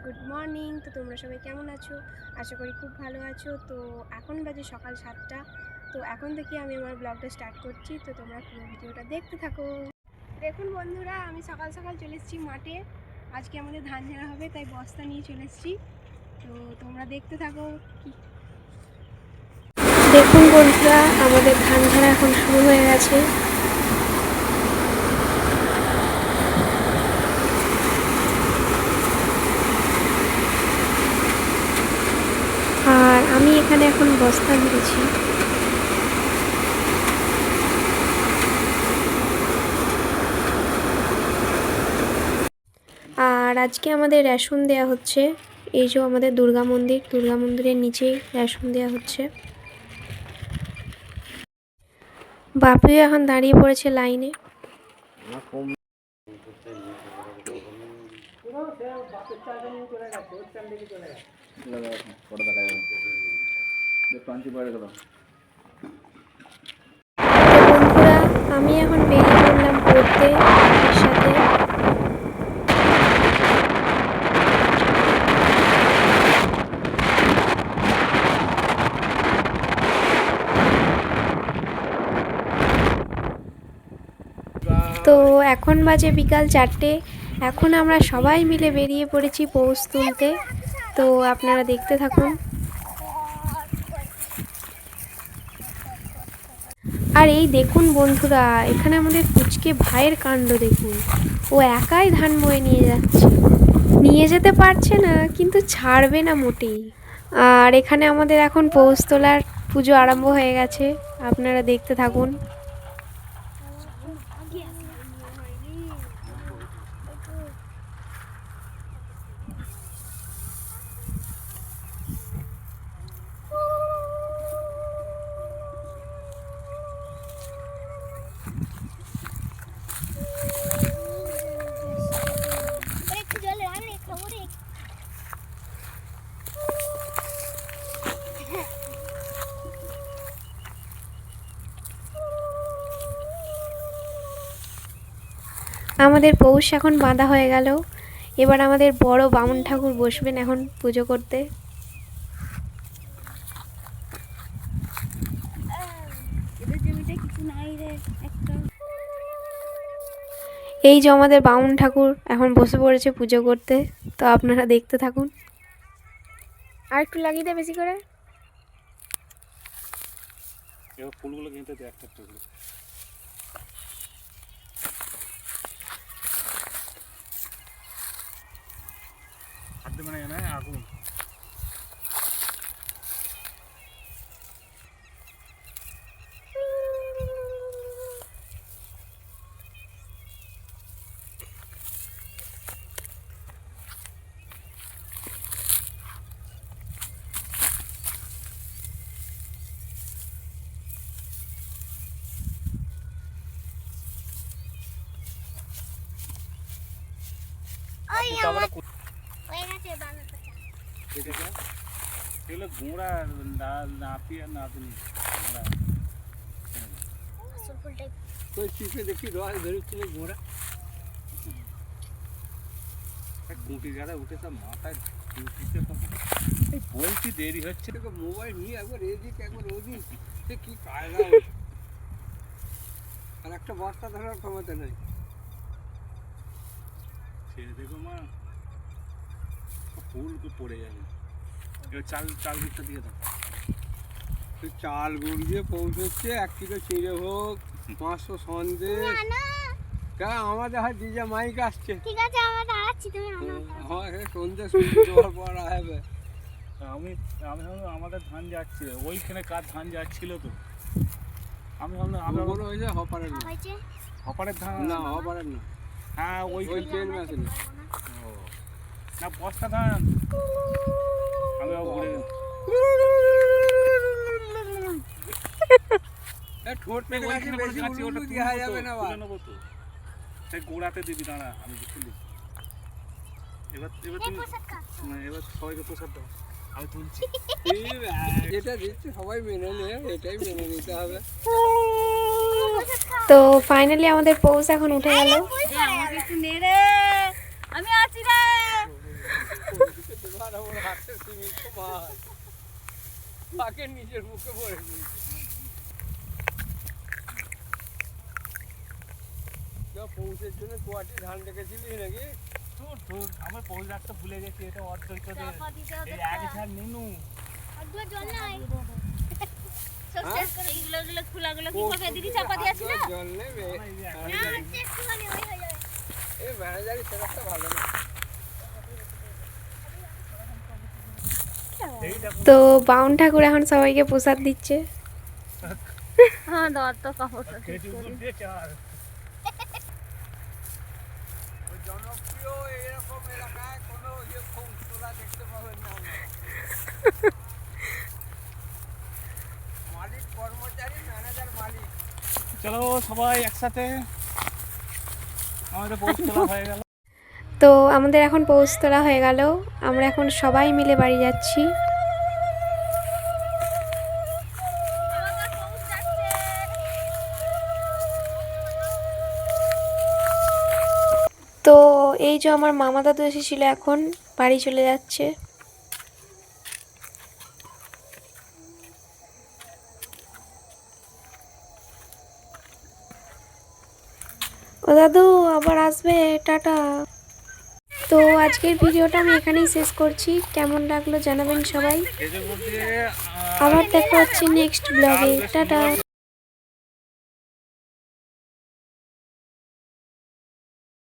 Good morning. তো তোমরা সবাই কেমন আছো? আশা করি খুব ভালো আছো। তো এখন বাজে সকাল 7টা। তো এখন থেকে আমি আমার ব্লগটা স্টার্ট করছি, তো তোমরা পুরো ভিডিওটা দেখতে থাকো। দেখুন বন্ধুরা, আমি সকাল সকাল চলে এসেছি মাঠে। আজকে আমাদের ধান ঝাড়া হবে, তাই বস্তা নিয়ে চলে এসেছি। তো তোমরা দেখতে থাকো। দেখুন বন্ধুরা, আমাদের ধান ঝাড়া এখন শুরু হয়ে গেছে। আর আমি এখানে এখন বস্তা নিয়েছি। আর আজকে আমাদের রেশন দেয়া হচ্ছে। এই যে আমাদের দুর্গা মন্দিরের নিচেই রেশন দেয়া হচ্ছে। বাপিও এখন দাঁড়িয়ে পড়েছে লাইনে। বন্ধুরা, আমি এখন বেরিয়ে পড়লাম পড়তে বাপির সাথে। তো এখন বাজে বিকাল 4টে। এখন আমরা সবাই মিলে বেরিয়ে পড়েছি পৌষ তুলতে। তো আপনারা দেখতে থাকুন। আর এই দেখুন বন্ধুরা, এখানে আমাদের পুচকে ভাইয়ের কাণ্ড দেখুন। ও একাই ধান বয়ে নিয়ে যাচ্ছে। নিয়ে যেতে পারছে না, কিন্তু ছাড়বে না মোটেই। আর এখানে আমাদের এখন পৌষ তোলার পুজো আরম্ভ হয়ে গেছে। আপনারা দেখতে থাকুন। আমাদের পৌষ এখন বাঁধা হয়ে গেল। এবার আমাদের বড় বামুন ঠাকুর বসবেন এখন পুজো করতে। এই যে আমাদের বামুন ঠাকুর এখন বসে পড়েছে পুজো করতে। তো আপনারা দেখতে থাকুন। আর একটু লাগিয়ে দে বেশি করে। এবার ফুলগুলো কিনতে দে একটা একটা করে। হাত দেবে না আগুন। এগুলো গোড়া নাপিয়ে নাতনি দেখি ধরেছিল গোড়া কুটি গাড়া উঠে সব মাথায় বলছি দেরি হচ্ছে। মোবাইল নিয়ে একবার এদিক একবার ওদিক, সে কি কায়দা। আর একটা বস্তা ধরার ক্ষমতা নেই। ছেড়ে দেখো মা, ফুল তো পড়ে যাবে। চাল গুড়টা দিয়ে দাও। চাল গুড় দিয়ে পৌঁছচ্ছে 1 কিলো চিড়ে হোক, 500 সন্দেশ। আমাদের হয় ডিজে মাইক আসছে। ঠিক আছে, আমরা দাঁড়াচ্ছি, তুমি সন্ধ্যে দেওয়ার পর আসবে। আমি আমাদের ধান যাচ্ছে, ওইখানে কার ধান যাচ্ছিল তো। আমি ভাবলাম আমরা হয়েছে হপারের না, হপারের ধান না, হপারের না। হ্যাঁ ওই ট্রেন আসেনি না, বস্তা ধান। আমি ঘুরে ঠোঁট পেটে বেশি ওটা দেখা যাবে না, নেবো তো। সেই গোড়াতে দিবি, দাঁড়া আমি তুলি। এবার সবাইকে প্রসাদ দাও, আমি তুলছি। যেটা দিচ্ছি সবাই মেনে নে, এটাই মেনে নিতে হবে। তো ফাইনালি আমাদের পৌষ এখন উঠে গেল। আমি আছি রে। থাকতে সীমিত মাছ তাকে নিজের মুখে ভরে নিয়েছে। পৌষের জন্য কুয়াটি ধান রেখেছিলি নাকি? আমার পৌষ রাখতে ভুলে গেছি, এটা অর্ধৈকদের এই এক ঝাড় নিনু জল নেবে এই ম্যানেজারই সেটা ভালো না। তো বাউন ঠাকুর এখন সবাইকে প্রসাদ দিচ্ছে। ওই জনপ্রিয় এরকম এলাকায় কোনো পৌষরা দেখতে পাবেন না আপনারা। মালিক কর্মচারী ম্যানেজার মালিক। চলো সবাই একসাথে, আমাদের পৌষ তোলা হয়ে গেল। তো আমাদের এখন পৌষ তোলা হয়ে গেল, আমরা এখন সবাই মিলে বাড়ি যাচ্ছি। তো এই যে আমার মামা দাদু এসেছিল, এখন বাড়ি চলে যাচ্ছে। ও দাদু আবার আসবে, টাটা। তো আজকের ভিডিওটা আমি এখানেই শেষ করছি, কেমন লাগলো জানাবেন সবাই। আবার দেখা হচ্ছে নেক্সট ব্লগে, টাটা।